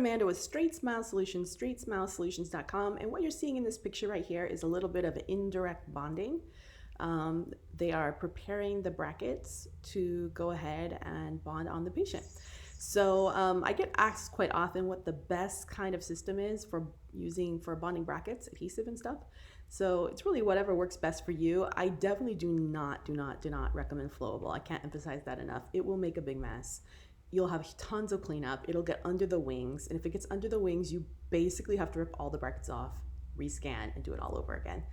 Amanda with StraightSmile Solutions, StraightSmileSolutions.com. And what you're seeing in this picture right here is a little bit of indirect bonding. They are preparing the brackets to go ahead and bond on the patient. So I get asked quite often what the best kind of system is for using for bonding brackets, adhesive and stuff. So it's really whatever works best for you. I definitely do not recommend flowable. I can't emphasize that enough. It will make a big mess. You'll have tons of cleanup. It'll get under the wings. And if it gets under the wings, you basically have to rip all the brackets off, rescan, and do it all over again.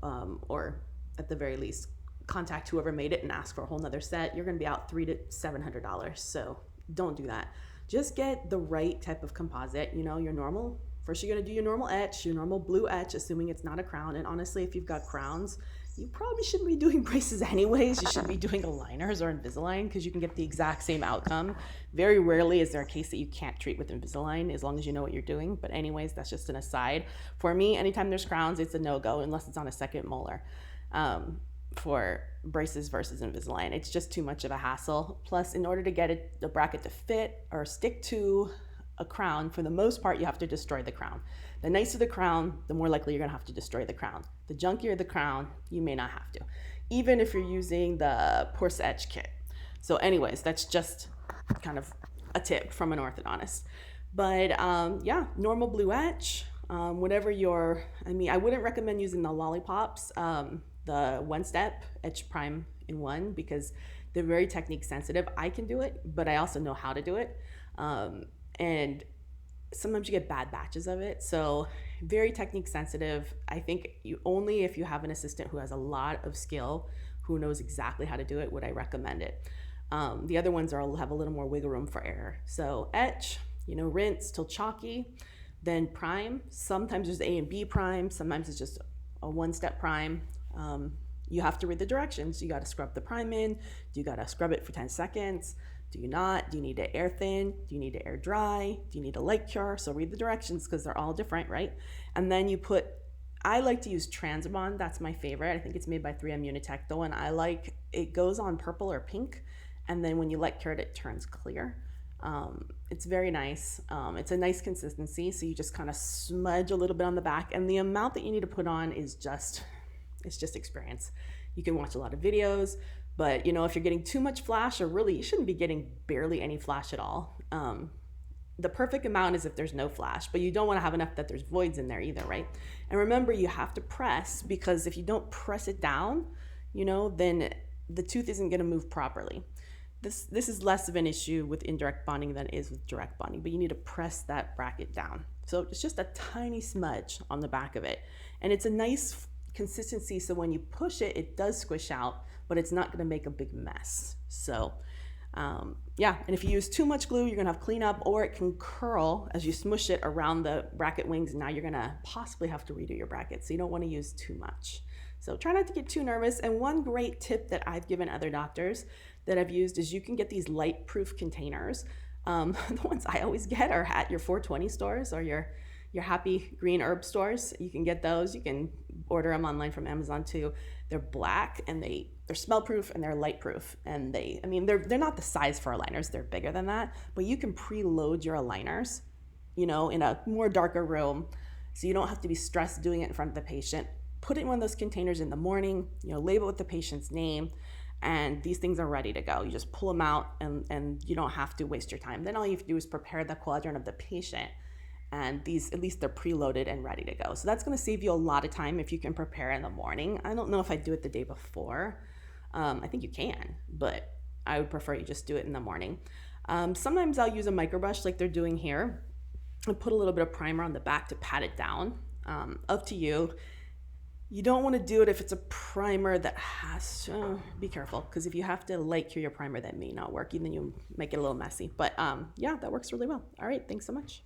Or at the very least, contact whoever made it and ask for a whole nother set. You're gonna be out $300 to $700. So don't do that. Just get the right type of composite, you know, your normal. First, you're gonna do your normal etch, your normal blue etch, assuming it's not a crown. And honestly, if you've got crowns, you probably shouldn't be doing braces anyways. You should be doing aligners or Invisalign because you can get the exact same outcome. Very rarely is there a case that you can't treat with Invisalign as long as you know what you're doing. But anyways, that's just an aside. For me, anytime there's crowns, it's a no-go unless it's on a second molar. For braces versus Invisalign, it's just too much of a hassle. Plus, in order to get the bracket to fit or stick to a crown, for the most part, you have to destroy the crown. The nicer the crown, the more likely you're gonna have to destroy the crown. The junkier the crown, you may not have to, even if you're using the Porce Etch kit. So anyways, that's just kind of a tip from an orthodontist. But yeah, normal blue etch, whatever your, I wouldn't recommend using the lollipops, the one-step etch prime in one, because they're very technique sensitive. I can do it, but I also know how to do it. And sometimes you get bad batches of it. So very technique sensitive. I think you only if you have an assistant who has a lot of skill, who knows exactly how to do it, would I recommend it. The other ones have a little more wiggle room for error. So etch, rinse till chalky, then prime. Sometimes there's A and B prime. Sometimes it's just a one-step prime. You have to read the directions. You got to scrub the prime in. You got to scrub it for 10 seconds. Do you not? Do you need to air thin? Do you need to air dry? Do you need a light cure? So read the directions because they're all different, right? And then you put, I like to use Transbond. That's my favorite. I think it's made by 3M Unitech. The one I like, it goes on purple or pink. And then when you light cure it, it turns clear. It's very nice. It's a nice consistency. So you just kind of smudge a little bit on the back. And the amount that you need to put on is just, it's just experience. You can watch a lot of videos. But, if you're getting too much flash, or really you shouldn't be getting barely any flash at all. The perfect amount is if there's no flash, but you don't want to have enough that there's voids in there either, right? And remember, you have to press, because if you don't press it down, then the tooth isn't going to move properly. This is less of an issue with indirect bonding than it is with direct bonding, but you need to press that bracket down. So it's just a tiny smudge on the back of it. And it's a nice consistency, so when you push it, it does squish out, but it's not going to make a big mess. So yeah, and if you use too much glue, you're going to have cleanup, or it can curl as you smush it around the bracket wings, and now you're going to possibly have to redo your bracket. So you don't want to use too much. So try not to get too nervous. And one great tip that I've given other doctors that I've used is you can get these light-proof containers. The ones I always get are at your 420 stores or your Happy Green Herb stores. You can get those. You can order them online from Amazon too. They're black and they're smell proof and they're light proof. And they're not the size for aligners. They're bigger than that. But you can preload your aligners, in a more darker room, so you don't have to be stressed doing it in front of the patient. Put it in one of those containers in the morning. Label with the patient's name, and these things are ready to go. You just pull them out, and you don't have to waste your time. Then all you have to do is prepare the quadrant of the patient. And these, at least they're preloaded and ready to go. So that's going to save you a lot of time if you can prepare in the morning. I don't know if I'd do it the day before. I think you can, but I would prefer you just do it in the morning. Sometimes I'll use a microbrush like they're doing here and put a little bit of primer on the back to pat it down. Up to you. You don't want to do it if it's a primer that has, be careful, because if you have to light cure your primer, that may not work. Then you make it a little messy. But yeah, that works really well. All right, thanks so much.